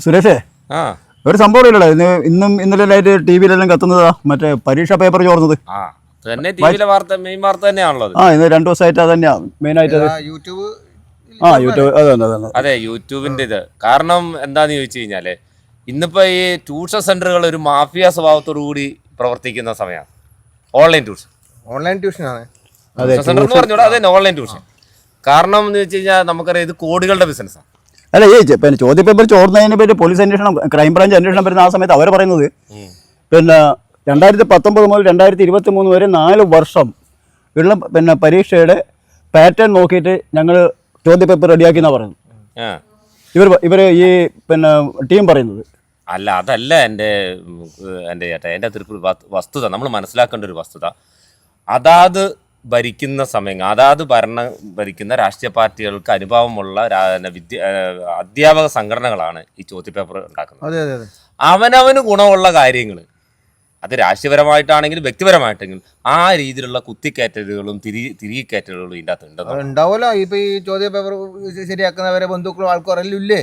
സുരേഷേ, ഒരു സംഭവം ഇല്ലല്ലോ ഇന്നും ഇന്നലെ ടി വിയിലെല്ലാം കത്തുന്നതാ മറ്റേ പരീക്ഷാ പേപ്പർ ചോർന്നത്. തന്നെ ടിവിയിലെ വാർത്ത മെയിൻ വാർത്ത തന്നെയാണുള്ളത്. ഇന്ന് 2 ദിവസമായിട്ട് അത് തന്നെയാ മെയിൻ ആയിട്ട്. യൂട്യൂബ് അതെ, യൂട്യൂബിന്റെ ഇത് കാരണം എന്താന്ന് ചോദിച്ചു കഴിഞ്ഞാല് ഇന്നിപ്പോ ഈ ട്യൂഷൻ സെന്ററുകൾ ഒരു മാഫിയ സ്വഭാവത്തോടു കൂടി പ്രവർത്തിക്കുന്ന സമയമാണ്. ഓൺലൈൻ ട്യൂഷനാണ് സെന്റർ എന്ന് പറഞ്ഞൂടാ, അതെ ഓൺലൈൻ ട്യൂഷൻ. കാരണം എന്ന് വെച്ച് കഴിഞ്ഞാൽ നമുക്കറിയാം ഇത് കോടികളുടെ ബിസിനസ്സാണ്. അല്ല, പിന്നെ ചോദ്യപേപ്പർ ചോർന്നതിനെ പറ്റി പോലീസ് അന്വേഷണം, ക്രൈംബ്രാഞ്ച് അന്വേഷണം വരുന്ന ആ സമയത്ത് അവർ പറയുന്നത് പിന്നെ 2019 മുതൽ 2023 വരെ 4 വർഷം ഉള്ള പിന്നെ പരീക്ഷയുടെ പാറ്റേൺ നോക്കിയിട്ട് ഞങ്ങൾ ചോദ്യപേപ്പർ റെഡിയാക്കിയെന്നാണ് പറയുന്നത് ഇവർ ഈ പിന്നെ ടീം പറയുന്നത്. അല്ല, അതല്ല എൻ്റെ ചേട്ടാ, എൻ്റെ അതിർപ്പ് വസ്തുത നമ്മൾ മനസ്സിലാക്കേണ്ട ഒരു വസ്തുത. അതാത് ഭരിക്കുന്ന സമയം, അതാത് ഭരിക്കുന്ന രാഷ്ട്രീയ പാർട്ടികൾക്ക് അനുഭവമുള്ള അധ്യാപക സംഘടനകളാണ് ഈ ചോദ്യപേപ്പർ ഉണ്ടാക്കുന്നത്. അവനവന് ഗുണമുള്ള കാര്യങ്ങൾ, അത് രാഷ്ട്രീയപരമായിട്ടാണെങ്കിലും വ്യക്തിപരമായിട്ടെങ്കിലും ആ രീതിയിലുള്ള കുത്തിക്കയറ്റലുകളും തിരികെ കയറ്റലുകളും ഇതിൻ്റെ അകത്ത് ഉണ്ടാവുമല്ലോ. ഇപ്പൊ ഈ ചോദ്യ പേപ്പർ ശരിയാക്കുന്നവരെ ബന്ധുക്കളും ആൾക്കാരെല്ലാം ഇല്ലേ,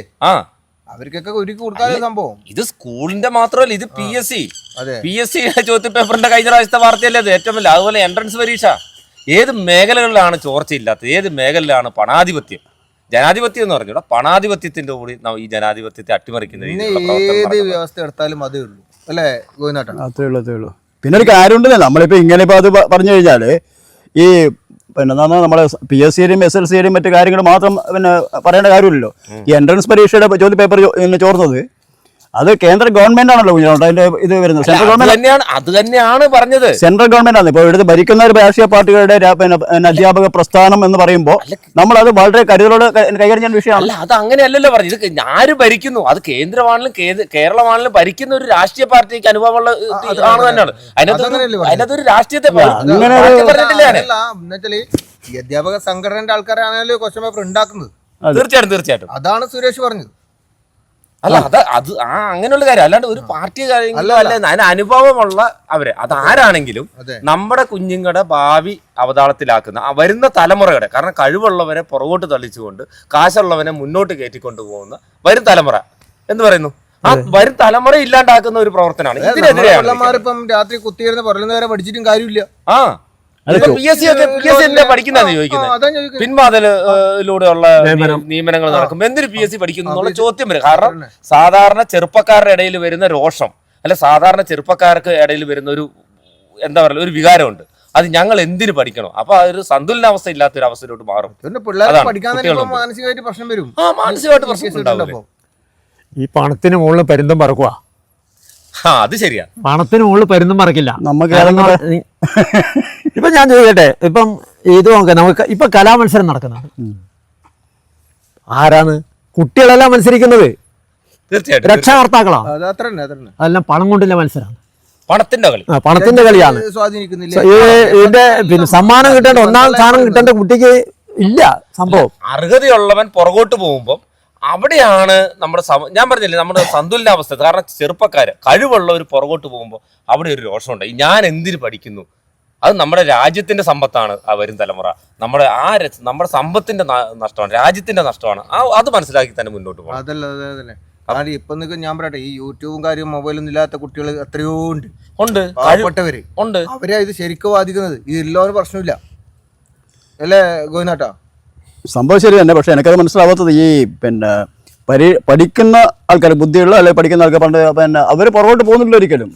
അവർക്കൊക്കെ ഒരുക്കി കൊടുക്കാതെ സംഭവം. ഇത് സ്കൂളിന്റെ മാത്രമല്ല, ഇത് PSC ചോദ്യ പേപ്പറിന്റെ കഴിഞ്ഞ പ്രാവശ്യത്തെ വാർത്തയല്ലേ അത് ഏറ്റവും വലിയ. അതുപോലെ എൻട്രൻസ് പരീക്ഷ. ഏത് മേഖലകളിലാണ് ചോർച്ചയില്ലാത്തത്, ഏത് മേഖലയിലാണ് പണാധിപത്യം, ജനാധിപത്യം എന്ന് പറഞ്ഞൂടാ, പണാധിപത്യത്തിന്റെ കൂടി ഈ ജനാധിപത്യത്തെ അട്ടിമറിക്കുന്ന ഏത് വ്യവസ്ഥ എടുത്താലും അതേ ഉള്ളൂ അല്ലേ ഗോവിന്ദേട്ടൻ? അതേ ഉള്ളൂ. പിന്നെ ഒരു കാര്യമുണ്ടല്ലോ, നമ്മളിപ്പോൾ ഇങ്ങനെ ഇപ്പോൾ അത് പറഞ്ഞു കഴിഞ്ഞാൽ ഈ പിന്നെ നമ്മളെ PSCയുടെയും SLCയുടെയും മറ്റു കാര്യങ്ങൾ മാത്രം പിന്നെ പറയേണ്ട കാര്യമില്ലല്ലോ. ഈ എൻട്രൻസ് പരീക്ഷയുടെ ചോദ്യ പേപ്പർ ചോർന്നത് അത് കേന്ദ്ര ഗവൺമെന്റ് ആണല്ലോ അതിന്റെ ഇത് വരുന്നത്. സെൻട്രൽ ഗവൺമെന്റ് അത് തന്നെയാണ് പറഞ്ഞത്. സെൻട്രൽ ഗവൺമെന്റ് ആണ് ഇപ്പോൾ ഇവിടുത്തെ ഭരിക്കുന്ന ഒരു രാഷ്ട്രീയ പാർട്ടികളുടെ അധ്യാപക പ്രസ്ഥാനം എന്ന് പറയുമ്പോൾ നമ്മൾ അത് വളരെ കരുതലോടെ കൈകാര്യം ചെയ്യുന്ന വിഷയമാണ്. അത് അങ്ങനെയല്ലല്ലോ പറഞ്ഞത്. ഇത് ആര് ഭരിക്കുന്നു, അത് കേന്ദ്രമാണെങ്കിലും കേരളമാണെങ്കിലും ഭരിക്കുന്ന ഒരു രാഷ്ട്രീയ പാർട്ടിക്ക് അനുഭവമുള്ള ആണ് തന്നെയാണ്. അതിനകത്തൊരു രാഷ്ട്രീയത്തെ ഈ അധ്യാപക സംഘടനയുടെ ആൾക്കാരാണല്ലോ ക്വസ്റ്റ്യൻ പേപ്പർ ഉണ്ടാക്കുന്നത്. തീർച്ചയായിട്ടും അതാണ് സുരേഷ് പറഞ്ഞത്. അല്ല, അത് അങ്ങനെയുള്ള കാര്യം അല്ലാണ്ട് ഒരു പാർട്ടി കാര്യങ്ങളോ അല്ല, അതിന് അനുഭവമുള്ള അവരെ അതാരാണെങ്കിലും നമ്മുടെ കുഞ്ഞുങ്ങളുടെ ഭാവി അവതാളത്തിലാക്കുന്ന വരുന്ന തലമുറയുടെ, കാരണം കഴിവുള്ളവരെ പുറകോട്ട് തള്ളിച്ചുകൊണ്ട് കാശുള്ളവനെ മുന്നോട്ട് കയറ്റിക്കൊണ്ടു പോകുന്ന വരും തലമുറ എന്ന് പറയുന്നു. ആ വരും തലമുറ ഇല്ലാണ്ടാക്കുന്ന ഒരു പ്രവർത്തനമാണ്. ഇതിനെതിരെയാണ് ഇപ്പം രാത്രി കുത്തിയിരുന്ന് പുറലുന്നവരെ പഠിച്ചിട്ടും കാര്യമില്ല. PSC പഠിക്കുന്നതാണ് ചോദിക്കുന്നത്. പിൻവാതിലൂടെയുള്ള നിയമനങ്ങൾ നടക്കുമ്പോൾ എന്തിനു PSC പഠിക്കുന്നു എന്നുള്ള ചോദ്യം വരും. കാരണം സാധാരണ ചെറുപ്പക്കാരുടെ ഇടയിൽ വരുന്ന രോഷം, അല്ലെ സാധാരണ ചെറുപ്പക്കാർക്ക് ഇടയിൽ വരുന്ന ഒരു എന്താ പറയുക ഒരു വികാരമുണ്ട്. അത് ഞങ്ങൾ എന്തിനു പഠിക്കണം, അപ്പൊ അതൊരു സന്തുലനാവസ്ഥ ഇല്ലാത്തൊരു അവസ്ഥയിലോട്ട് മാറും. മാനസികമായിട്ട് പ്രശ്നം വരും. മാനസികമായിട്ട് പ്രശ്നം ഉണ്ടാവും. ഈ പണത്തിന് മുകളിൽ പരുന്തം പറക്കുക. അത് ശരിയാ, പണത്തിന് മുകളിൽ പരുന്തം പറക്കില്ല നമുക്ക്. ഇപ്പൊ ഞാൻ ചോദിക്കട്ടെ, ഇപ്പം ഇത് നോക്കാം, നമുക്ക് ഇപ്പൊ കലാമത്സരം നടക്കുന്നുണ്ട്. ആരാണ് കുട്ടികളെല്ലാം മത്സരിക്കുന്നത്? തീർച്ചയായിട്ടും രക്ഷാകർത്താക്കളാണ്. അതെല്ലാം പണം കൊണ്ടുള്ള മത്സരമാണ്, പണത്തിന്റെ കളിയാണ്. ഇതിന്റെ പിന്നെ സമ്മാനം കിട്ടേണ്ട, 1ാം സ്ഥാനം കിട്ടേണ്ട കുട്ടിക്ക് ഇല്ല സംഭവം. അർഹതയുള്ളവൻ പുറകോട്ട് പോകുമ്പോൾ അവിടെയാണ് നമ്മുടെ ഞാൻ പറഞ്ഞില്ലേ നമ്മുടെ സന്തുലനാവസ്ഥ. കാരണം ചെറുപ്പക്കാര് കഴിവുള്ളവർ പുറകോട്ട് പോകുമ്പോൾ അവിടെ ഒരു രോഷമുണ്ട്. ഞാൻ എന്തിനു പഠിക്കുന്നു, അത് നമ്മുടെ രാജ്യത്തിന്റെ സമ്പത്താണ്. ആ വരും തലമുറ നമ്മുടെ സമ്പത്തിന്റെ നഷ്ടമാണ്, രാജ്യത്തിന്റെ നഷ്ടമാണ്. അത് മനസ്സിലാക്കി തന്നെ മുന്നോട്ട് പോകണം. അതല്ലേ ഇപ്പൊ ഞാൻ പറയട്ടെ, ഈ യൂട്യൂബും കാര്യവും മൊബൈലൊന്നും ഇല്ലാത്ത കുട്ടികൾ എത്രയോ ഉണ്ട്, പാവപ്പെട്ടവര് ഉണ്ട്. അവരെ ഇത് ശരിക്കും ബാധിക്കുന്നത്. ഇതില്ലാതെ പ്രശ്നമില്ല അല്ലേ ഗോവിന്ദേട്ടാ? സംഭവം ശരി തന്നെ. പക്ഷെ എനിക്കത് മനസ്സിലാവാത്തത് ഈ പിന്നെ പഠിക്കുന്ന ആൾക്കാർ, ബുദ്ധിയുള്ള അല്ലെങ്കിൽ പഠിക്കുന്ന ആൾക്കാർ പിന്നെ അവർ പുറകോട്ട് പോകുന്നില്ല ഒരിക്കലും.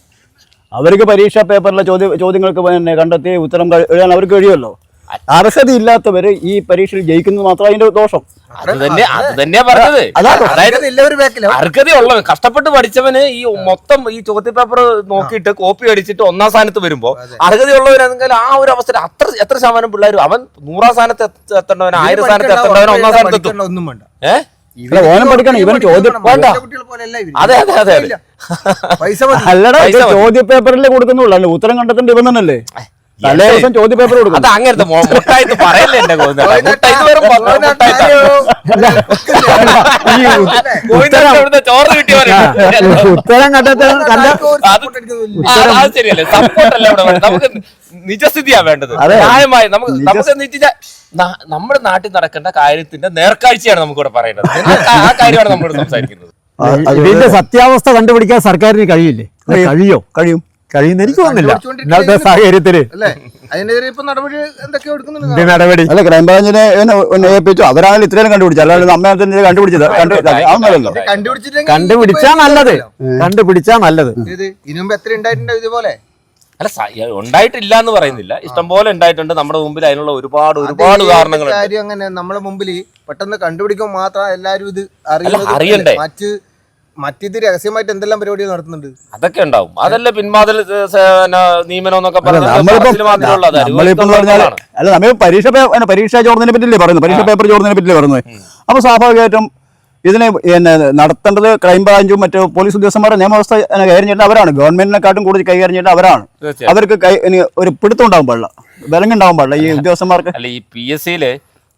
അവർക്ക് പരീക്ഷാ പേപ്പറിലെ ചോദ്യങ്ങൾക്ക് പിന്നെ കണ്ടെത്തി ഉത്തരം എഴുതാൻ അവർക്ക് കഴിയുമല്ലോ. അർഹത ഇല്ലാത്തവര് ഈ പരീക്ഷയിൽ ജയിക്കുന്നത് മാത്രം അതിന്റെ ദോഷം. അത് തന്നെയാ പറഞ്ഞത്. അർഹതയുള്ളവൻ കഷ്ടപ്പെട്ട് പഠിച്ചവന് ഈ മൊത്തം ഈ ചോദ്യ പേപ്പർ നോക്കിയിട്ട് കോപ്പി അടിച്ചിട്ട് 1ാം സ്ഥാനത്ത് വരുമ്പോ അർഹതയുള്ളവരാണെങ്കിൽ ആ ഒരു അവസ്ഥ എത്ര ശതമാനം പിള്ളേരും അവൻ 100ാം സ്ഥാനത്ത് എത്തേണ്ടവൻ 1000 സ്ഥാനത്ത് എത്തേണ്ടവൻ 1ാം സ്ഥാനത്ത് എത്തും. ഓനം പഠിക്കണം. ഇവൻ ചോദ്യം അല്ലടാ, ചോദ്യ പേപ്പറിൽ കൊടുക്കുന്നുള്ളൂ, ഉത്തരം കണ്ടെത്തേണ്ട ഇവൻ തന്നെയല്ലേ. തലേ ദിവസം ചോദ്യ പേപ്പർ കൊടുക്കും. അത് അങ്ങനത്തെ മുട്ടായിട്ട് പറയല്ലേ എന്റെ ചോറ് കിട്ടിയവരെ ഉത്തരം അത് ശരിയല്ലേ. സപ്പോർട്ടല്ല ഇവിടെ നമുക്ക് നിജസ്ഥിതിയാ വേണ്ടത്. ന്യായമായി നമുക്ക് നമ്മുടെ നാട്ടിൽ നടക്കേണ്ട കാര്യത്തിന്റെ നേർക്കാഴ്ചയാണ് നമുക്കിവിടെ പറയുന്നത്. ആ കാര്യമാണ് നമ്മളിവിടെ സംസാരിക്കുന്നത്. ഇതിന്റെ സത്യാവസ്ഥ കണ്ടുപിടിക്കാൻ സർക്കാരിന് കഴിയില്ലേ? കഴിയുന്ന എനിക്ക് തോന്നുന്നില്ല ഇന്നത്തെ സാഹചര്യത്തില്. അതിനെതിരെ ഇപ്പൊ നടപടി എന്തൊക്കെയോ എടുക്കുന്നുണ്ട്. നടപടി അല്ല, ക്രൈംബ്രാഞ്ചിനെ ഏൽപ്പിച്ചു, അവരാണ് ഇത്രയും കണ്ടുപിടിച്ചത്, അല്ലാതെ നമ്മെ കണ്ടുപിടിച്ചത് കണ്ടുപിടിച്ചാ നല്ലത്. ഇതിനുമ്പ് എത്ര ഉണ്ടായിട്ടുണ്ടോ ഇതുപോലെ? അല്ല, ഉണ്ടായിട്ടില്ല എന്ന് പറയുന്നില്ല, ഇഷ്ടംപോലെ ഉണ്ടായിട്ടുണ്ട് നമ്മുടെ മുമ്പിൽ. അതിനുള്ള ഒരുപാട് കാരണങ്ങൾ. കാര്യം അങ്ങനെ നമ്മളെ മുമ്പിൽ പെട്ടെന്ന് കണ്ടുപിടിക്കുമ്പോൾ മാത്രം എല്ലാരും ഇത് അറിയണ്ടേ. മറ്റിത് രഹസ്യമായിട്ട് എന്തെല്ലാം പരിപാടികൾ നടത്തുന്നുണ്ട്, അതൊക്കെ ഉണ്ടാവും. അതല്ല പിൻവാതിൽ നിയമനം എന്നൊക്കെ നമ്മൾ പരീക്ഷ ചോർന്നതിനെ പറ്റില്ലേ പറയുന്നത്, പരീക്ഷ പേപ്പർ ചോർന്നതിനെ പറ്റില്ലേ പറയുന്നത്. അപ്പൊ സ്വാഭാവികമായിട്ടും ഇതിനെ നടത്തേണ്ടത് ക്രൈംബ്രാഞ്ചും മറ്റു പോലീസ് ഉദ്യോഗസ്ഥന്മാരുടെ നിയമവ്യവസ്ഥ കൈകാര്യം ചെയ്യേണ്ട അവരാണ്. ഗവൺമെന്റിനെക്കാട്ടും കൂടുതൽ കൈകാര്യം ചെയ്യേണ്ട അവരാണ്. അവർക്ക് ഒരു പിടുത്തം ഉണ്ടാവാൻ പാടില്ല, വിലങ്ങുണ്ടാവാൻ പാടില്ല ഈ ഉദ്യോഗസ്ഥന്മാർക്ക്. അല്ല, ഈ PSC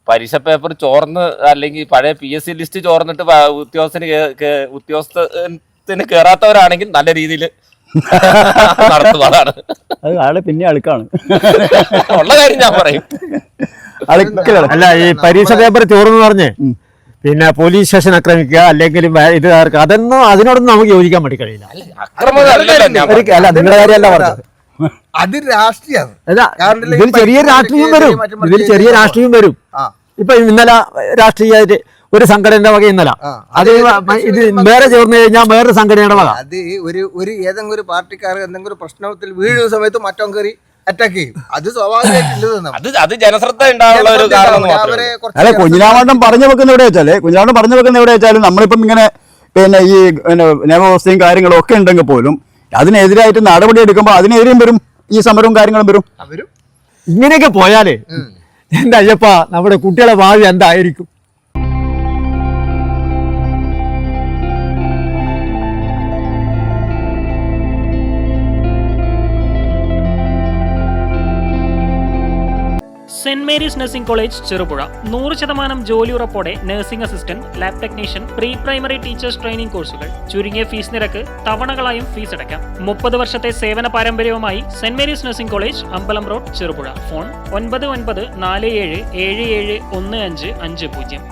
പരീക്ഷ പേപ്പർ ചോർന്ന് അല്ലെങ്കിൽ പഴയ PSC ലിസ്റ്റ് ചോർന്നിട്ട് ഉദ്യോഗസ്ഥന് കയറാത്തവരാണെങ്കിൽ നല്ല രീതിയിൽ നടത്തും. അതാണ് അത് ആളെ പിന്നെ അളുക്കാണ് ഉള്ള കാര്യം ഞാൻ പറയും. അല്ല, ഈ പരീക്ഷ പേപ്പർ ചോർന്ന് പറഞ്ഞേ പിന്നെ പോലീസ് സ്റ്റേഷൻ ആക്രമിക്കുക അല്ലെങ്കിൽ ഇത് അതിനോടൊന്നും നമുക്ക് യോജിക്കാൻ വേണ്ടി കഴിയില്ല. അല്ല, നിങ്ങളുടെ കാര്യമല്ല പറഞ്ഞത്, അത് രാഷ്ട്രീയമാണ്. ഇതിൽ ചെറിയ രാഷ്ട്രീയം വരും. ഇപ്പൊ ഇന്നലെ രാഷ്ട്രീയമായിട്ട് ഒരു സംഘടനയുടെ വക ഇന്നലെ അത് ഇത് വേറെ ചേർന്ന് കഴിഞ്ഞാൽ വേറൊരു സംഘടനയുടെ വക. അത് ഒരു ഏതെങ്കിലും ഒരു പാർട്ടിക്കാർ എന്തെങ്കിലും പ്രശ്നത്തിൽ വീഴുന്ന സമയത്ത് മറ്റോ കയറി അറ്റാക്ക് ചെയ്യും. അത് അത് ജനശ്രദ്ധ ഉണ്ടാവുന്ന ഒരു കാരണം. അല്ല, കുഞ്ഞിരാമണ്ഡം പറഞ്ഞു വെക്കുന്ന എവിടെ വെച്ചാലും നമ്മളിപ്പം ഇങ്ങനെ പിന്നെ ഈ നിയമവ്യവസ്ഥയും കാര്യങ്ങളും ഒക്കെ ഉണ്ടെങ്കിൽ പോലും അതിനെതിരായിട്ട് നടപടി എടുക്കുമ്പോൾ അതിനെതിരെയും വരും, ഈ സമരവും കാര്യങ്ങളും വരും. ഇങ്ങനെയൊക്കെ പോയാലേ എന്താ അയ്യപ്പാ നമ്മുടെ കുട്ടികളെ ഭാവി എന്തായിരിക്കും? Saint Mary's nursing college Cherupuzha 100% ജോലി ഉറപ്പോടെ nursing assistant, lab technician, pre primary teachers training കോഴ്സുകൾ. ചുരുങ്ങിയ ഫീസ് നിരക്ക്, തവണകളായും ഫീസ് അടയ്ക്കാം. 30 വർഷത്തെ സേവന പാരമ്പര്യവുമായി സെന്റ് മേരീസ് നഴ്സിംഗ് കോളേജ്, അമ്പലം റോഡ്, ചെറുപുഴ. ഫോൺ 9947771550.